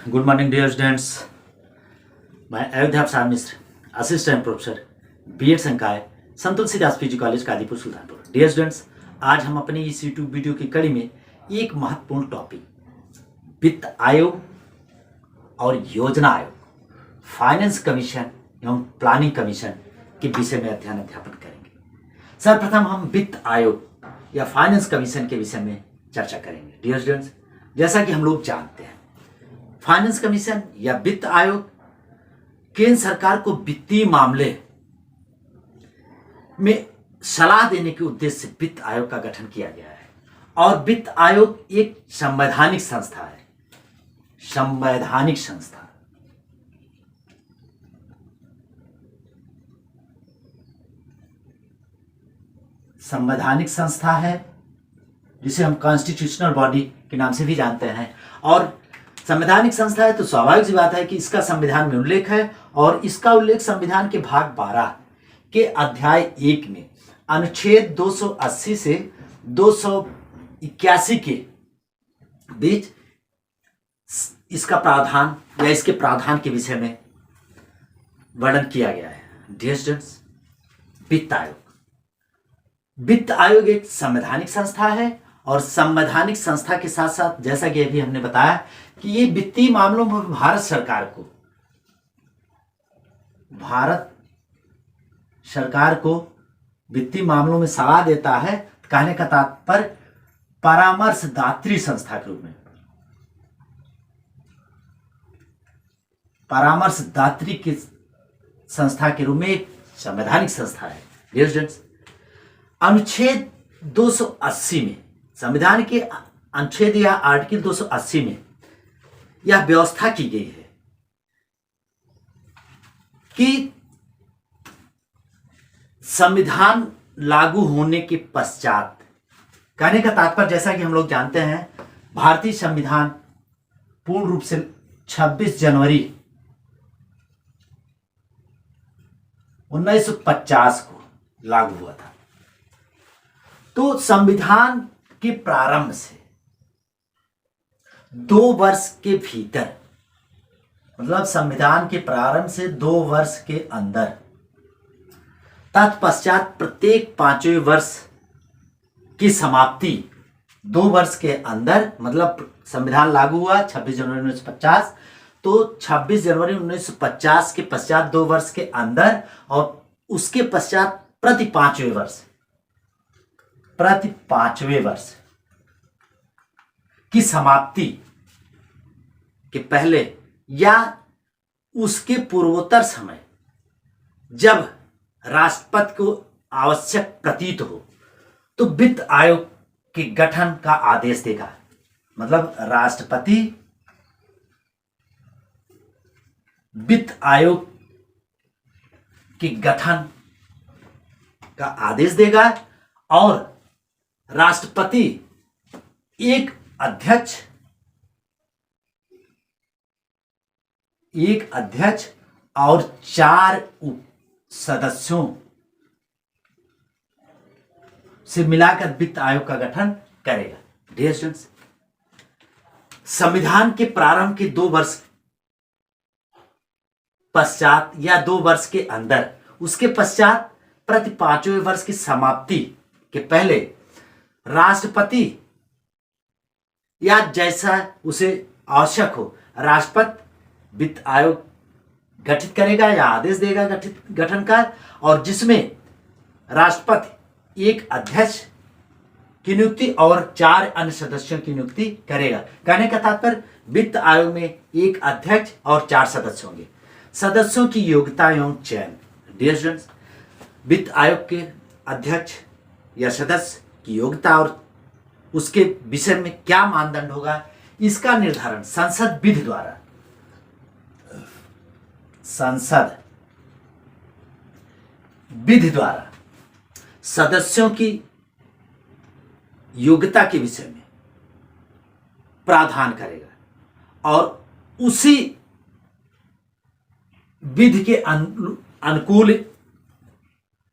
Good morning dear students. मैं Ayodhya Prasad Mishra, assistant professor BEd संकाय Sant Tulsidas PG college Kadipur Sultanpur. Dear students, आज हम अपने इस यूट्यूब वीडियो की कड़ी में एक महत्वपूर्ण टॉपिक वित्त आयोग और योजना आयोग, फाइनेंस कमीशन एवं प्लानिंग कमीशन के विषय में अध्ययन करेंगे। सर्वप्रथम हम वित्त आयोग या फाइनेंस कमीशन के विषय में चर्चा करेंगे। डियर स्टूडेंट्स, जैसा कि हम लोग जानते हैं, फाइनेंस कमीशन या वित्त आयोग केंद्र सरकार को वित्तीय मामले में सलाह देने के उद्देश्य से वित्त आयोग का गठन किया गया है। और वित्त आयोग एक संवैधानिक संस्था है। संवैधानिक संस्था संवैधानिक संस्था है, जिसे हम कॉन्स्टिट्यूशनल बॉडी के नाम से भी जानते हैं। और संवैधानिक संस्था है तो स्वाभाविक सी बात है कि इसका संविधान में उल्लेख है, और इसका उल्लेख संविधान के भाग 12 के अध्याय 1 में अनुच्छेद 280 से 281 के बीच इसका प्रावधान या इसके प्रावधान के विषय में वर्णन किया गया है। डियर स्टूडेंट्स, वित्त आयोग एक संवैधानिक संस्था है, और संवैधानिक संस्था के साथ साथ जैसा कि अभी हमने बताया कि ये वित्तीय मामलों में भारत सरकार को वित्तीय मामलों में सलाह देता है। कहने का तात्पर्य परामर्शदात्री संस्था के रूप में, परामर्शदात्री की संस्था के रूप में एक संवैधानिक संस्था है। डियर स्टूडेंट्स, अनुच्छेद 280 में, संविधान के अनुच्छेद या आर्टिकल 280 में यह व्यवस्था की गई है कि संविधान लागू होने के पश्चात, कहने का तात्पर्य जैसा कि हम लोग जानते हैं, भारतीय संविधान पूर्ण रूप से 26 जनवरी 1950 को लागू हुआ था। तो संविधान के प्रारंभ से 2 वर्ष के भीतर, मतलब संविधान के प्रारंभ से 2 वर्ष के अंदर, तत्पश्चात प्रत्येक 5वें वर्ष की समाप्ति 2 वर्ष के अंदर, मतलब संविधान लागू हुआ 26 जनवरी 1950, तो 26 जनवरी 1950 के पश्चात 2 वर्ष के अंदर, और उसके पश्चात प्रति 5वें वर्ष की समाप्ति के पहले या उसके पूर्वोत्तर समय, जब राष्ट्रपति को आवश्यक प्रतीत हो, तो वित्त आयोग के गठन का आदेश देगा। मतलब राष्ट्रपति वित्त आयोग के गठन का आदेश देगा, और राष्ट्रपति एक अध्यक्ष और 4 सदस्यों से मिलाकर वित्त आयोग का गठन करेगा। डियर स्टूडेंट्स, संविधान के प्रारंभ के 2 वर्ष पश्चात या 2 वर्ष के अंदर, उसके पश्चात प्रति 5वें वर्ष की समाप्ति के पहले राष्ट्रपति या जैसा उसे आवश्यक हो, राष्ट्रपति वित्त आयोग गठित करेगा या आदेश देगा गठन का, और जिसमें राष्ट्रपति एक अध्यक्ष की नियुक्ति और 4 अन्य सदस्यों की नियुक्ति करेगा। कहने का तात्पर्य वित्त आयोग में एक अध्यक्ष और 4 सदस्य होंगे। सदस्यों की योग्यता एवं चयन। डियर स्टूडेंट्स, वित्त आयोग के अध्यक्ष या सदस्य की योग्यता और उसके विषय में क्या मानदंड होगा, इसका निर्धारण संसद विधि द्वारा सदस्यों की योग्यता के विषय में प्रावधान करेगा, और उसी विधि के अनुकूल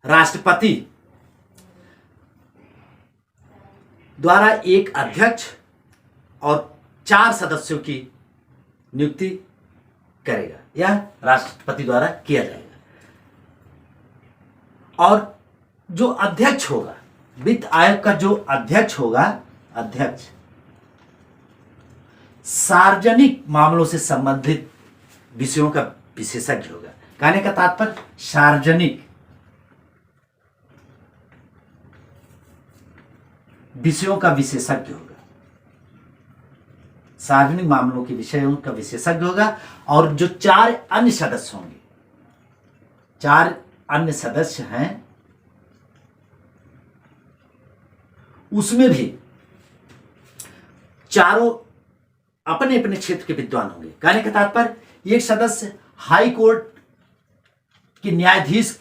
राष्ट्रपति द्वारा एक अध्यक्ष और 4 सदस्यों की नियुक्ति करेगा या राष्ट्रपति द्वारा किया जाएगा। और जो अध्यक्ष होगा, वित्त आयोग का जो अध्यक्ष होगा, अध्यक्ष सार्वजनिक मामलों से संबंधित विषयों का विशेषज्ञ होगा। कहने का तात्पर्य सार्वजनिक विषयों का विशेषज्ञ होगा, सार्वजनिक मामलों के विषयों का विशेषज्ञ होगा। और जो 4 अन्य सदस्य होंगे, 4 अन्य सदस्य हैं, उसमें भी चारों अपने अपने क्षेत्र के विद्वान होंगे। कहने का तात्पर्य एक सदस्य हाई कोर्ट के न्यायाधीश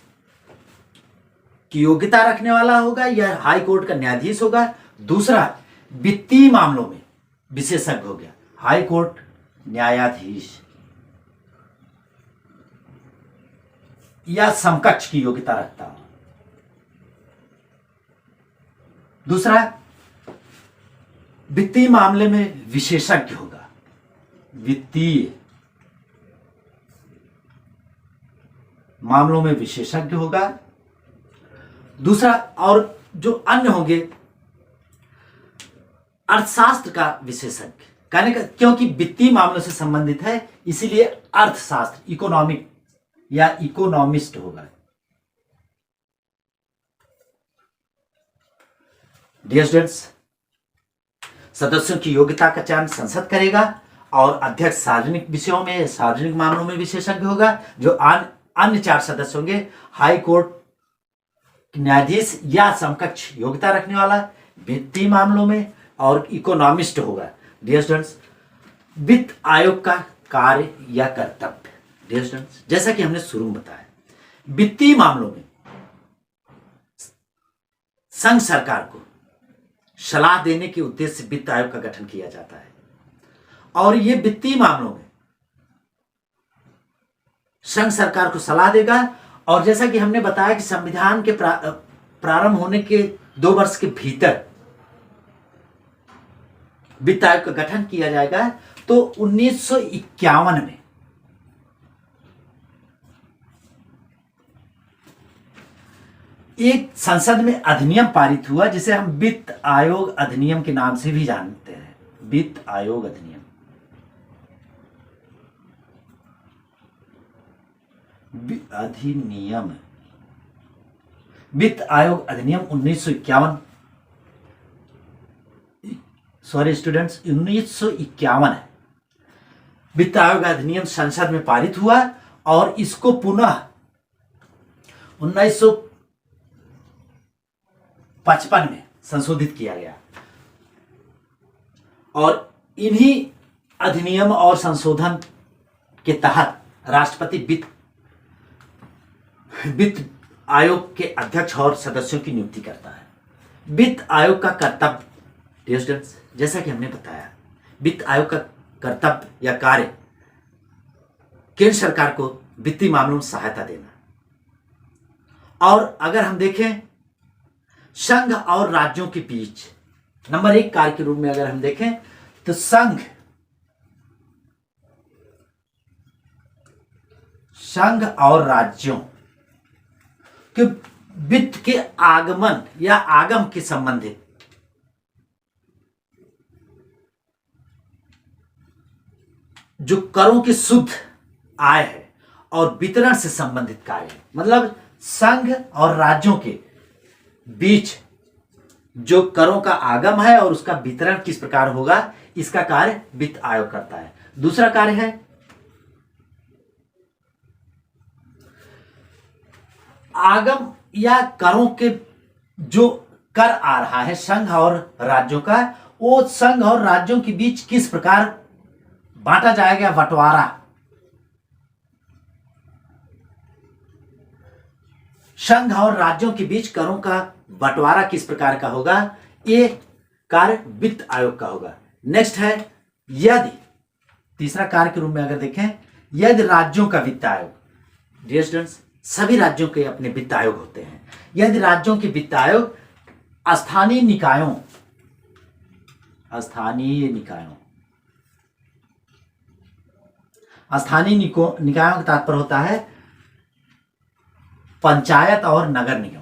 की योग्यता रखने वाला होगा या हाई कोर्ट का न्यायाधीश होगा। दूसरा वित्तीय मामलों में विशेषज्ञ हो गया, हाई कोर्ट न्यायाधीश या समकक्ष की योग्यता रखता हो। दूसरा वित्तीय मामले में विशेषज्ञ होगा, वित्तीय मामलों में विशेषज्ञ होगा। दूसरा, और जो अन्य होंगे अर्थशास्त्र का विशेषज्ञ। कहने का, क्योंकि वित्तीय मामलों से संबंधित है इसीलिए अर्थशास्त्र, इकोनॉमिक या इकोनॉमिस्ट होगा। डियर स्टूडेंट्स, सदस्यों की योग्यता का चयन संसद करेगा और अध्यक्ष सार्वजनिक विषयों में, सार्वजनिक मामलों में विशेषज्ञ होगा। जो अन्य 4 सदस्य होंगे, हाई कोर्ट न्यायाधीश या समकक्ष योग्यता रखने वाला, वित्तीय मामलों में, और इकोनॉमिस्ट होगा। डियर स्टूडेंट्स, वित्त आयोग का कार्य या कर्तव्य। डियर स्टूडेंट्स, जैसा कि हमने शुरू में बताया, वित्तीय मामलों में संघ सरकार को सलाह देने के उद्देश्य से वित्त आयोग का गठन किया जाता है। और ये वित्तीय मामलों में संघ सरकार को सलाह देगा। और जैसा कि हमने बताया कि संविधान के प्रारंभ होने के 2 वर्ष के भीतर वित्त आयोग का गठन किया जाएगा। तो 1951 में एक संसद में अधिनियम पारित हुआ जिसे हम वित्त आयोग अधिनियम के नाम से भी जानते हैं। वित्त आयोग अधिनियम, वित्त आयोग अधिनियम 1951, सॉरी स्टूडेंट्स, 1951 है। वित्त आयोग अधिनियम संसद में पारित हुआ और इसको पुनः 1955 में संशोधित किया गया। और इन्हीं अधिनियम और संशोधन के तहत राष्ट्रपति वित्त आयोग के अध्यक्ष और सदस्यों की नियुक्ति करता है। वित्त आयोग का कर्तव्य, डियर स्टूडेंट्स, जैसा कि हमने बताया, वित्त आयोग का कर्तव्य या कार्य केंद्र सरकार को वित्तीय मामलों में सहायता देना। और अगर हम देखें संघ और राज्यों के बीच, नंबर 1 कार्य के रूप में अगर हम देखें तो संघ और राज्यों के वित्त के आगमन या आगम के संबंधित जो करों की शुद्ध आय है और वितरण से संबंधित कार्य है। मतलब संघ और राज्यों के बीच जो करों का आगम है और उसका वितरण किस प्रकार होगा, इसका कार्य वित्त आयोग करता है। दूसरा कार्य है आगम या करों के जो कर आ रहा है संघ और राज्यों का, वो संघ और राज्यों के बीच किस प्रकार बांटा जाएगा, बंटवारा। संघ और राज्यों के बीच करों का बंटवारा किस प्रकार का होगा, ये कार्य वित्त आयोग का होगा। नेक्स्ट है, यदि तीसरा कार्य के रूप में अगर देखें, यदि राज्यों का वित्त आयोग, डियर स्टूडेंट्स, सभी राज्यों के अपने वित्त आयोग होते हैं। यदि राज्यों के वित्त आयोग स्थानीय निकायों स्थानीय निकायों का तात्पर्य होता है पंचायत और नगर निगम।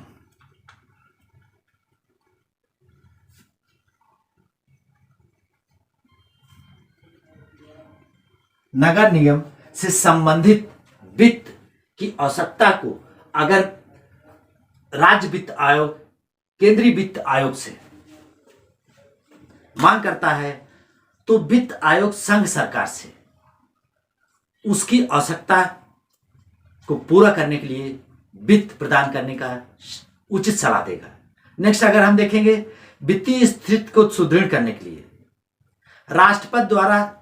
नगर निगम से संबंधित वित्त की आवश्यकता को अगर राज्य वित्त आयोग केंद्रीय वित्त आयोग से मांग करता है तो वित्त आयोग संघ सरकार से उसकी आवश्यकता को पूरा करने के लिए वित्त प्रदान करने का उचित सलाह देगा। नेक्स्ट अगर हम देखेंगे वित्तीय स्थिति को सुदृढ़ करने के लिए राष्ट्रपति द्वारा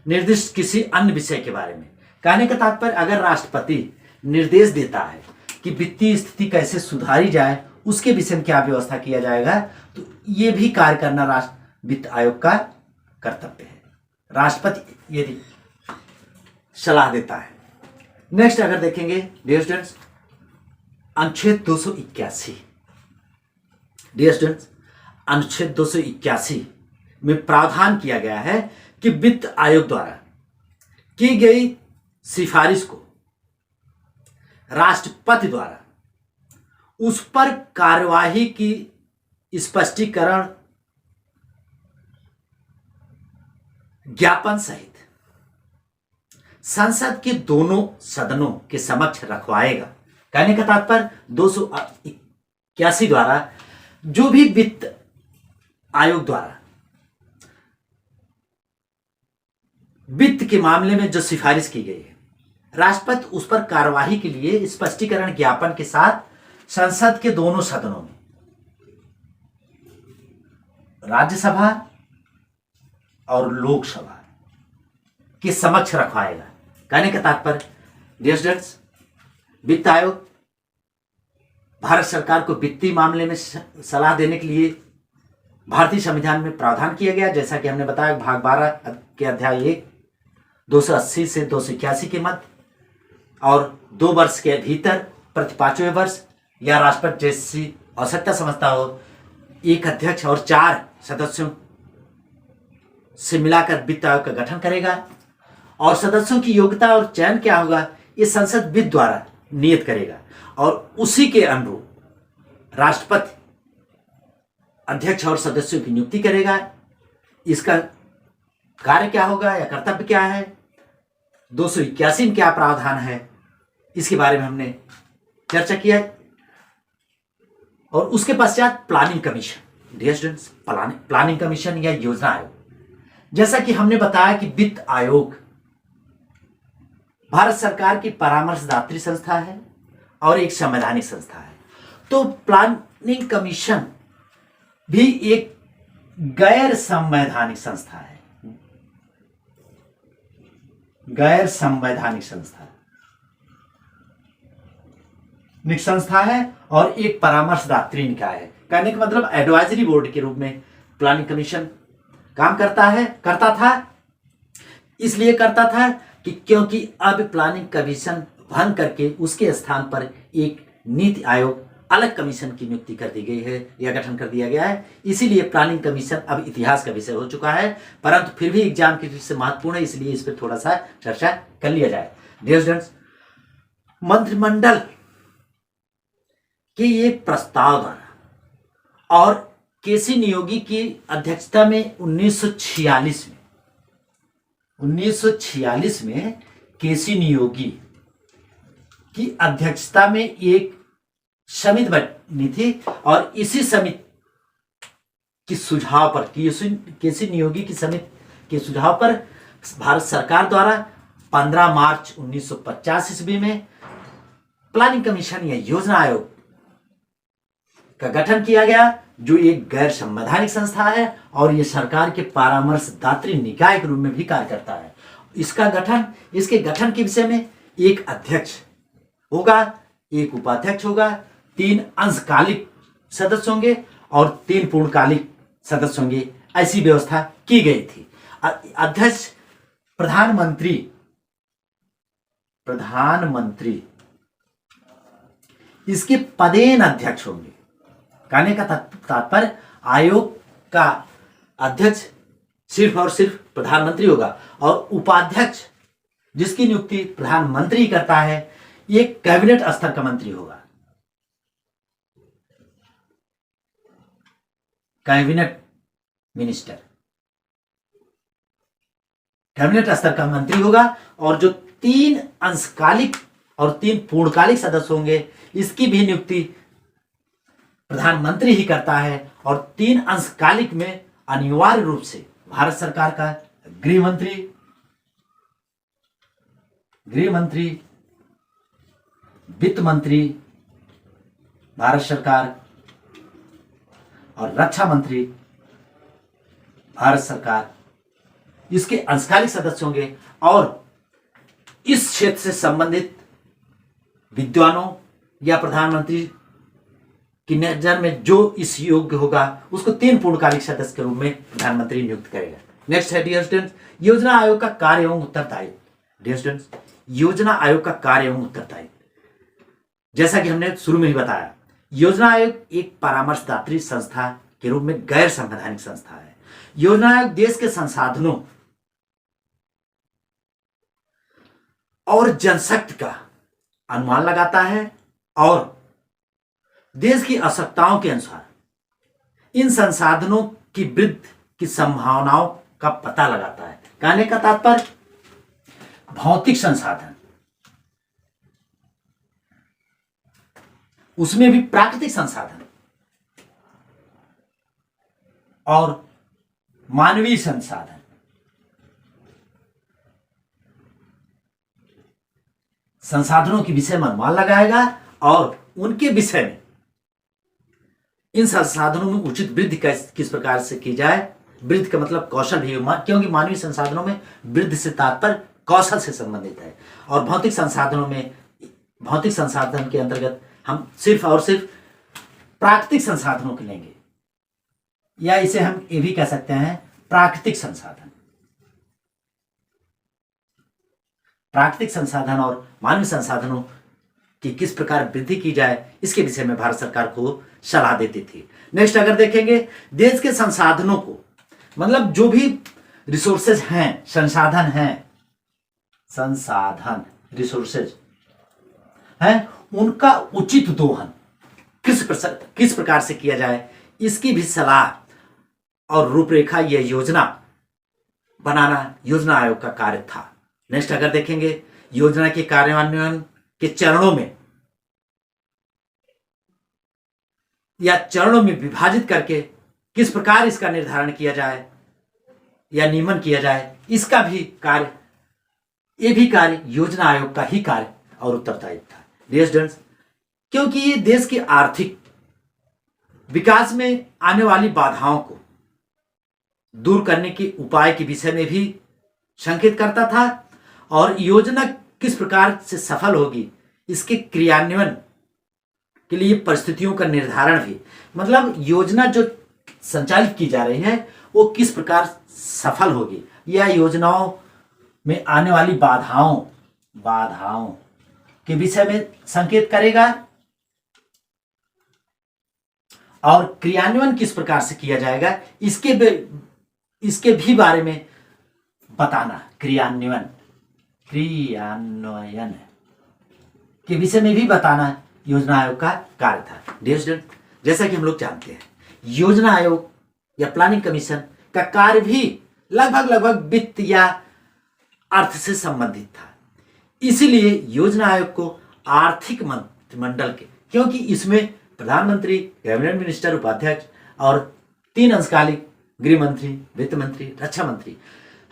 निर्दिष्ट किसी अन्य विषय के बारे में, कहने का तात्पर्य अगर राष्ट्रपति निर्देश देता है कि वित्तीय स्थिति कैसे सुधारी जाए उसके विषय में क्या व्यवस्था किया जाएगा, तो ये भी कार्य करना राष्ट्र वित्त आयोग का कर्तव्य है। राष्ट्रपति यदि सलाह देता है। नेक्स्ट अगर देखेंगे डियर स्टूडेंट्स अनुच्छेद 281, डियर स्टूडेंट्स अनुच्छेद 281 में प्रावधान किया गया है कि वित्त आयोग द्वारा की गई सिफारिश को राष्ट्रपति द्वारा उस पर कार्यवाही की स्पष्टीकरण ज्ञापन सहित संसद के दोनों सदनों के समक्ष रखवाएगा। कहने का तात्पर्य 281 द्वारा जो भी वित्त आयोग द्वारा वित्त के मामले में जो सिफारिश की गई है, राष्ट्रपति उस पर कार्यवाही के लिए स्पष्टीकरण ज्ञापन के साथ संसद के दोनों सदनों में, राज्यसभा और लोकसभा के समक्ष रखवाएगा। कहने का तात्पर्य डियर स्टूडेंट्स वित्त आयोग भारत सरकार को वित्तीय मामले में सलाह देने के लिए भारतीय संविधान में प्रावधान किया गया, जैसा कि हमने बताया भाग 12 के अध्याय 1 280 से 281 के मध्य, और 2 वर्ष के भीतर प्रति 5वें वर्ष या राष्ट्रपति जैसी आवश्यकता समझता हो एक अध्यक्ष और 4 सदस्यों से मिलाकर वित्त आयोग का गठन करेगा, और सदस्यों की योग्यता और चयन क्या होगा ये संसद वित्त द्वारा नियत करेगा, और उसी के अनुरूप राष्ट्रपति अध्यक्ष और सदस्यों की नियुक्ति करेगा। इसका कार्य क्या होगा या कर्तव्य क्या है, 281 में क्या प्रावधान है, इसके बारे में हमने चर्चा किया। और उसके पश्चात planning commission, dear students planning commission या योजना आयोग, जैसा कि हमने बताया कि वित्त आयोग भारत सरकार की परामर्शदात्री संस्था है और एक संवैधानिक संस्था है, तो प्लानिंग कमीशन भी एक गैर संवैधानिक संस्था है, गैर संवैधानिक संस्था है और एक परामर्शदात्री निकाय है। कहने का मतलब एडवाइजरी बोर्ड के रूप में प्लानिंग कमीशन काम करता था। इसलिए करता था कि क्योंकि अब प्लानिंग कमीशन भंग करके उसके स्थान पर एक नीति आयोग अलग कमीशन की नियुक्ति कर दी गई है या गठन कर दिया गया है। इसीलिए प्लानिंग कमीशन अब इतिहास का विषय हो चुका है, परंतु फिर भी एग्जाम की दृष्टि से महत्वपूर्ण है, इसलिए इस पर थोड़ा सा चर्चा कर लिया जाए। डियर स्टूडेंट्स मंत्रिमंडल के ये प्रस्ताव द्वारा और केसी नियोगी की अध्यक्षता में 1946 में केसी नियोगी की अध्यक्षता में एक समिति बनी थी, और इसी समिति के सुझाव पर केसी नियोगी की समिति के सुझाव पर भारत सरकार द्वारा 15 मार्च 1950 ईस्वी में प्लानिंग कमीशन या योजना आयोग का गठन किया गया, जो एक गैर संवैधानिक संस्था है और यह सरकार के परामर्शदात्री निकाय के रूप में भी कार्य करता है। इसके गठन के विषय में एक अध्यक्ष होगा, एक उपाध्यक्ष होगा, 3 अंशकालिक सदस्य होंगे और 3 पूर्णकालिक सदस्य होंगे, ऐसी व्यवस्था की गई थी। अध्यक्ष प्रधानमंत्री इसके पदेन अध्यक्ष होंगे। कहने का तात्पर्य आयोग का अध्यक्ष सिर्फ और सिर्फ प्रधानमंत्री होगा, और उपाध्यक्ष जिसकी नियुक्ति प्रधानमंत्री करता है ये कैबिनेट स्तर का मंत्री होगा। कैबिनेट मिनिस्टर कैबिनेट स्तर का मंत्री होगा, और जो 3 अंशकालिक और 3 पूर्णकालिक सदस्य होंगे इसकी भी नियुक्ति प्रधानमंत्री ही करता है। और 3 अंशकालिक में अनिवार्य रूप से भारत सरकार का गृह मंत्री, वित्त मंत्री भारत सरकार और रक्षा मंत्री भारत सरकार इसके अंशकालिक सदस्य होंगे। और इस क्षेत्र से संबंधित विद्वानों या प्रधानमंत्री की नजर में जो इस योग्य होगा उसको 3 पूर्णकालिक सदस्य के रूप में प्रधानमंत्री नियुक्त करेगा। नेक्स्ट है डियर स्टूडेंट्स, योजना आयोग का कार्य एवं उत्तरदायित्व। डियर स्टूडेंट्स, योजना आयोग का कार्य एवं उत्तरदायित्व, जैसा कि हमने शुरू में ही बताया, योजना आयोग एक परामर्शदात्री संस्था के रूप में गैर संवैधानिक संस्था है। योजना आयोग देश के संसाधनों और जनशक्ति का अनुमान लगाता है और देश की आवश्यकताओं के अनुसार इन संसाधनों की वृद्धि की संभावनाओं का पता लगाता है। कहने का तात्पर्य भौतिक संसाधन, उसमें भी प्राकृतिक संसाधन और मानवीय संसाधन, संसाधनों के विषय में अनुमान लगाएगा और उनके विषय में इन संसाधनों में उचित वृद्धि किस प्रकार से की जाए। वृद्धि का मतलब कौशल भी, क्योंकि मानवीय संसाधनों में वृद्धि से तात्पर्य कौशल से संबंधित है। और भौतिक संसाधनों में, भौतिक संसाधन के अंतर्गत हम सिर्फ और सिर्फ प्राकृतिक संसाधनों के लेंगे, या इसे हम ये भी कह सकते हैं प्राकृतिक संसाधन। प्राकृतिक संसाधन और मानवीय संसाधनों की किस प्रकार वृद्धि की जाए इसके विषय में भारत सरकार को सलाह देती थी। नेक्स्ट अगर देखेंगे, देश के संसाधनों को, मतलब जो भी रिसोर्सेज हैं, संसाधन हैं, संसाधन रिसोर्सेज हैं, उनका उचित दोहन किस प्रकार से किया जाए इसकी भी सलाह और रूपरेखा, यह योजना बनाना योजना आयोग का कार्य था। नेक्स्ट अगर देखेंगे, योजना के कार्यान्वयन के चरणों में या चरणों में विभाजित करके किस प्रकार इसका निर्धारण किया जाए या नियमन किया जाए, इसका भी कार्य, ये भी कार्य योजना आयोग का ही कार्य और उत्तरदायित्व था। डियर स्टूडेंट्स, क्योंकि ये देश के आर्थिक विकास में आने वाली बाधाओं को दूर करने के उपाय के विषय में भी संकेत करता था और योजना किस प्रकार से सफल होगी इसके क्रियान्वयन के लिए परिस्थितियों का निर्धारण भी, मतलब योजना जो संचालित की जा रही है वो किस प्रकार सफल होगी या योजनाओं में आने वाली बाधाओं के विषय में संकेत करेगा और क्रियान्वयन किस प्रकार से किया जाएगा इसके भी बारे में बताना। क्रियान्वयन के विषय में भी बताना योजना आयोग का कार्य था। डियर स्टूडेंट, जैसा कि हम लोग जानते हैं, योजना आयोग या प्लानिंग कमीशन का कार्य भी लगभग वित्त या अर्थ से संबंधित था। इसीलिए योजना आयोग को आर्थिक मंत्रिमंडल के, क्योंकि इसमें प्रधानमंत्री, कैबिनेट मिनिस्टर, उपाध्यक्ष और 3 अंशकालिक गृह मंत्री, वित्त मंत्री, रक्षा मंत्री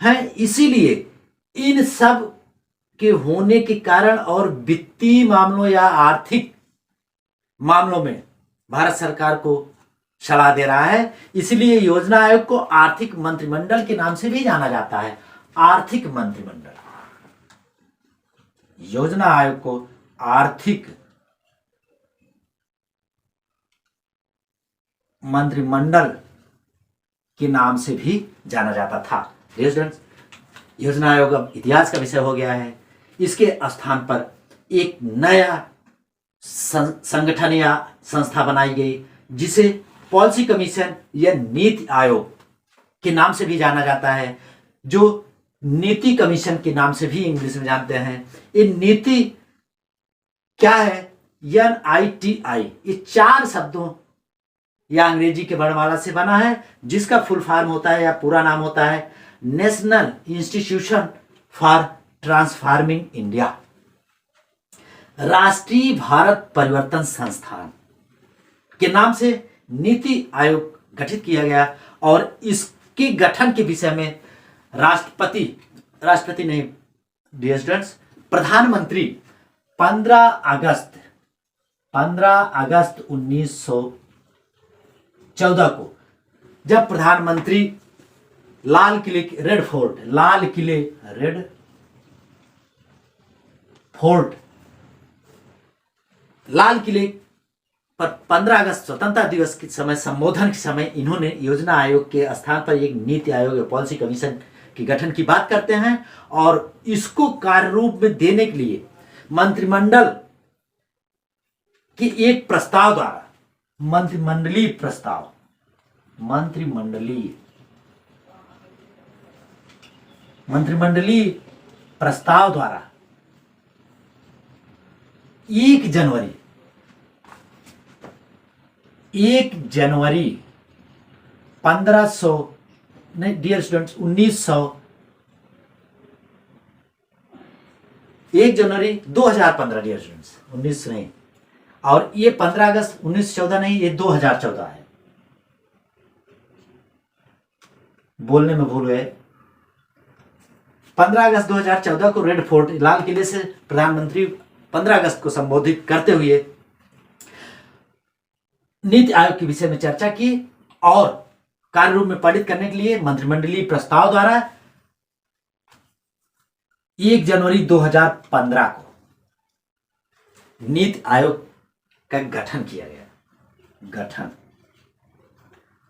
हैं, इसीलिए इन सब के होने के कारण और वित्तीय मामलों या आर्थिक मामलों में भारत सरकार को सलाह दे रहा है। इसलिए योजना आयोग को आर्थिक मंत्रिमंडल के नाम से भी जाना जाता है। आर्थिक मंत्रिमंडल, योजना आयोग को आर्थिक मंत्रिमंडल के नाम से भी जाना जाता था। स्टूडेंट्स, योजना आयोग अब इतिहास का विषय हो गया है। इसके स्थान पर एक नया संगठन या संस्था बनाई गई जिसे पॉलिसी कमीशन या नीति आयोग के नाम से भी जाना जाता है, जो नीति कमीशन के नाम से भी इंग्लिश में जानते हैं। ये नीति क्या है? NITI, ये 4 शब्दों या अंग्रेजी के वर्णमाला से बना है, जिसका फुल फॉर्म होता है या पूरा नाम होता है national institution for transforming India, राष्ट्रीय भारत परिवर्तन संस्थान के नाम से नीति आयोग गठित किया गया। और इसके गठन के विषय में राष्ट्रपति नहीं डियर स्टूडेंट्स, प्रधानमंत्री 15 अगस्त 1914 को, जब प्रधानमंत्री लाल किले पर 15 अगस्त स्वतंत्रता दिवस के समय संबोधन के समय इन्होंने योजना आयोग के स्थान पर एक नीति आयोग या पॉलिसी कमीशन के गठन की बात करते हैं। और इसको कार्य रूप में देने के लिए मंत्रिमंडल के एक प्रस्ताव द्वारा, मंत्रिमंडलीय प्रस्ताव द्वारा 1 जनवरी 1500 नहीं डियर स्टूडेंट्स 1 जनवरी 2015 डियर स्टूडेंट्स, 19 नहीं, और ये 15 अगस्त 1914 नहीं, ये 2014 है, बोलने में भूल गए। 15 अगस्त 2014 को रेड फोर्ट लाल किले से प्रधानमंत्री 15 अगस्त को संबोधित करते हुए नीति आयोग के विषय में चर्चा की और कार्य रूप में पारित करने के लिए मंत्रिमंडलीय प्रस्ताव द्वारा 1 जनवरी 2015 को नीति आयोग का गठन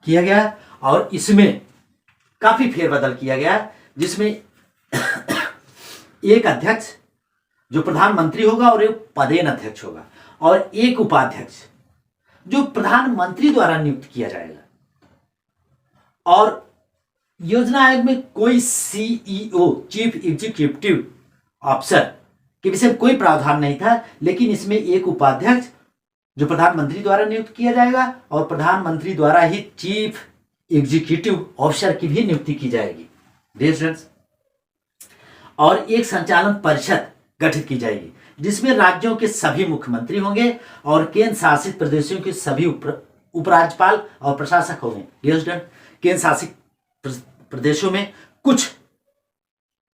किया गया और इसमें काफी फेरबदल किया गया, जिसमें एक अध्यक्ष जो प्रधानमंत्री होगा और एक पदेन अध्यक्ष होगा, और एक उपाध्यक्ष जो प्रधानमंत्री द्वारा नियुक्त किया जाएगा। और योजना आयोग में कोई CEO चीफ एग्जीक्यूटिव ऑफिसर के विषय में कोई प्रावधान नहीं था, लेकिन इसमें एक उपाध्यक्ष जो प्रधानमंत्री द्वारा नियुक्त किया जाएगा और प्रधानमंत्री द्वारा ही चीफ एग्जीक्यूटिव ऑफिसर की भी नियुक्ति की जाएगी डियर स्टूडेंट्स। और एक संचालन परिषद गठित की जाएगी, जिसमें राज्यों के सभी मुख्यमंत्री होंगे और केंद्र शासित प्रदेशों के सभी उपराज्यपाल और प्रशासक होंगे डियर स्टूडेंट। केंद्र शासित प्रदेशों में कुछ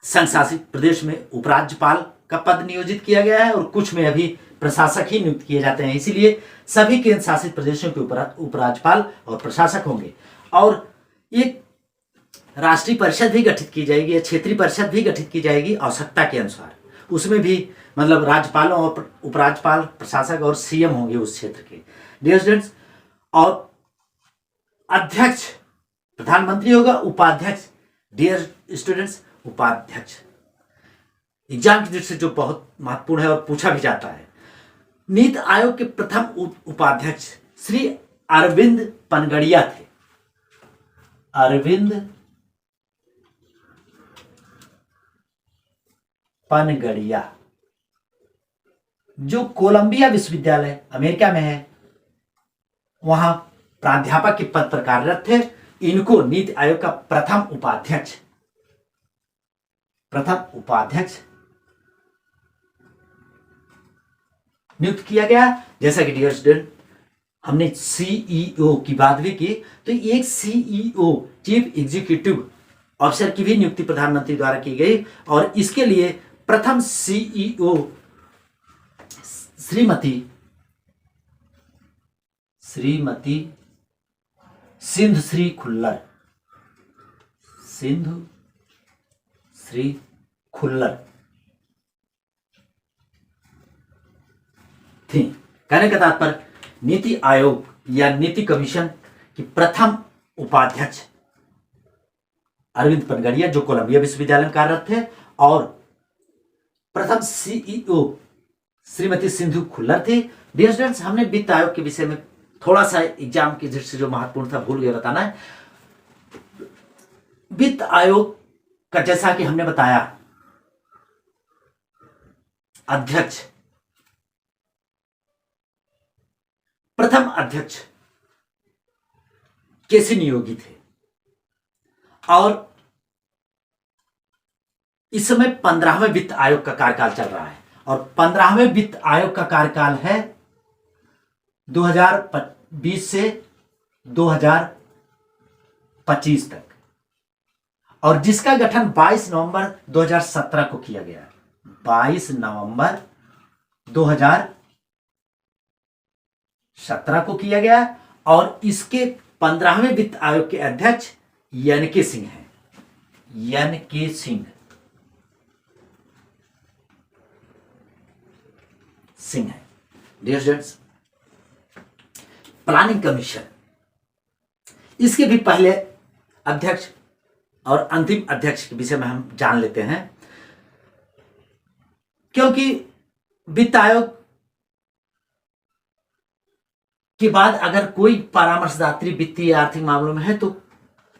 संघ शासित प्रदेश में उपराज्यपाल का पद नियोजित किया गया है और कुछ में अभी प्रशासक ही नियुक्त किए जाते हैं, इसीलिए सभी केंद्र शासित प्रदेशों के उपराज्यपाल और प्रशासक होंगे। और एक राष्ट्रीय परिषद भी गठित की जाएगी या क्षेत्रीय परिषद भी गठित की जाएगी आवश्यकता के अनुसार, उसमें भी मतलब राज्यपालों और उपराज्यपाल, प्रशासक और CM होंगे उस क्षेत्र के डियर स्टूडेंट्स। और अध्यक्ष प्रधानमंत्री होगा, उपाध्यक्ष डियर स्टूडेंट्स उपाध्यक्ष एग्जाम की दृष्टि से जो बहुत महत्वपूर्ण है और पूछा भी जाता है। नीति आयोग के प्रथम उपाध्यक्ष श्री अरविंद पनगड़िया थे। अरविंद पनगड़िया जो कोलंबिया विश्वविद्यालय अमेरिका में है, वहां प्राध्यापक के पद पर कार्यरत थे। इनको नीति आयोग का प्रथम उपाध्यक्ष नियुक्त किया गया। जैसा कि डियर स्टूडेंट हमने CEO की बात भी की, तो एक CEO चीफ एग्जीक्यूटिव ऑफिसर की भी नियुक्ति प्रधानमंत्री द्वारा की गई और इसके लिए प्रथम CEO श्रीमती सिंधु श्री खुल्लर थी। कहने का तात्पर्य नीति आयोग या नीति कमीशन की प्रथम उपाध्यक्ष अरविंद पनगड़िया जो कोलंबिया विश्वविद्यालय में कार्यरत थे और प्रथम CEO श्रीमती सिंधु खुल्लर थी। डियर स्टूडेंट्स, हमने वित्त आयोग के विषय में थोड़ा सा एग्जाम की दृष्टि से जो महत्वपूर्ण था भूल गए बताना है। वित्त आयोग का जैसा कि हमने बताया अध्यक्ष, प्रथम अध्यक्ष केसी नियोगी थे और इस समय 15वें वित्त आयोग का कार्यकाल चल रहा है और 15वें वित्त आयोग का कार्यकाल है 2020 से 2025 तक और जिसका गठन 22 नवंबर 2017 को किया गया। 22 नवंबर 2017 को किया गया और इसके 15वें वित्त आयोग के अध्यक्ष एन के सिंह हैं। एन के सिंह है। डियर स्टूडेंट्स, प्लानिंग कमीशन, इसके भी पहले अध्यक्ष और अंतिम अध्यक्ष के विषय में हम जान लेते हैं, क्योंकि वित्त आयोग के बाद अगर कोई परामर्शदात्री वित्तीय आर्थिक मामलों में है तो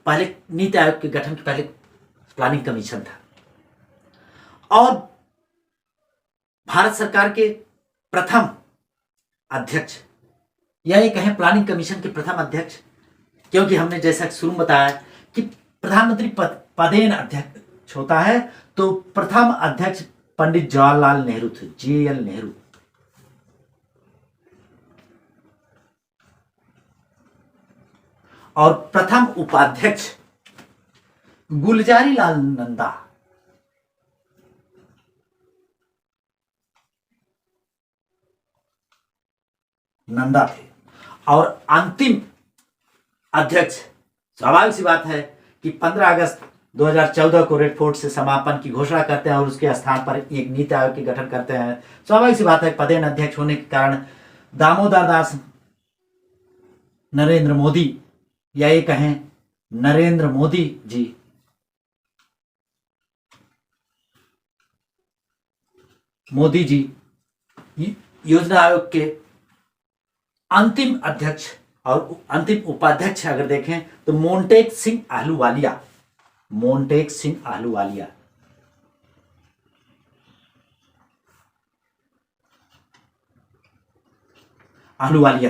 पहले नीति आयोग के गठन के पहले प्लानिंग कमीशन था और भारत सरकार के प्रथम अध्यक्ष या ये कहें प्लानिंग कमीशन के प्रथम अध्यक्ष, क्योंकि हमने जैसा शुरू में बताया कि प्रधानमंत्री पदेन अध्यक्ष होता है, तो प्रथम अध्यक्ष पंडित जवाहरलाल नेहरू थे, JL नेहरू। और प्रथम उपाध्यक्ष गुलजारी लाल नंदा थे और अंतिम अध्यक्ष स्वाभाविक सी बात है कि 15 अगस्त 2014 को रेड फोर्ट से समापन की घोषणा करते हैं और उसके स्थान पर एक नीति आयोग के गठन करते हैं। स्वाभाविक सी बात है पदेन अध्यक्ष होने के कारण दामोदर दास नरेंद्र मोदी या ये कहें नरेंद्र मोदी जी योजना आयोग के अंतिम अध्यक्ष और अंतिम उपाध्यक्ष अगर देखें तो मोंटेक सिंह आहलूवालिया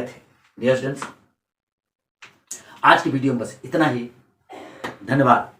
थे। डियर स्टूडेंट्स, आज की वीडियो में बस इतना ही। धन्यवाद।